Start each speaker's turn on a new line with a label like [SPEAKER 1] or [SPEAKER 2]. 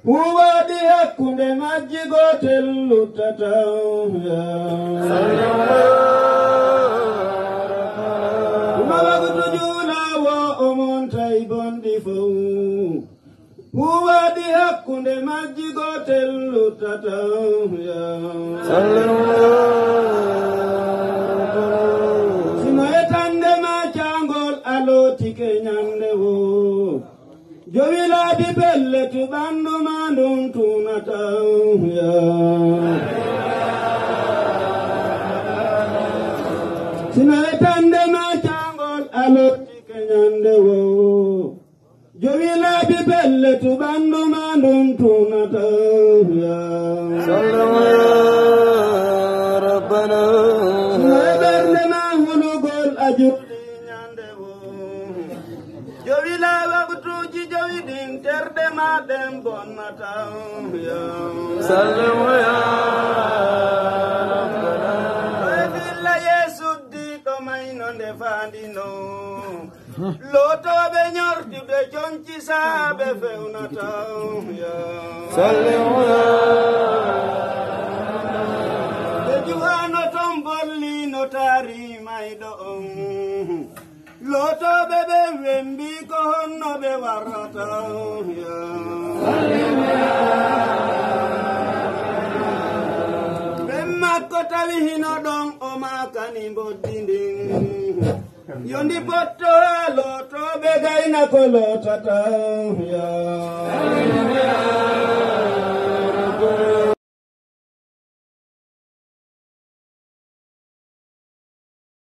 [SPEAKER 1] Uwa di hakunde majji gotel luttata mawagtu julawo omon tay bondi fow huwadi hakkunde majji gotel luttata sino etande ma cangol alotike nyande wo jowilaadi belle tu bandu mandum tunata sino etande ma cangol alotike nyande wo jowilaadi belle tu bandu mandum tunata rabbana sino etande ma hulugol ajudi nyande wo jowila wagtuji jowidin terde ma dem bonnata sallu ya rabbana billa yesuddi to mayno nde fandino lotoɓe ñortude jonci saaɓe fewnata sallu ya ɓe juhano ton bollino taari mayɗo on lotoɓe ɓe wembi ko honno ɓe warrata ɓe makko tawi hino ɗon o makani boddindin yondi botto lotoɓe gayna ko lotata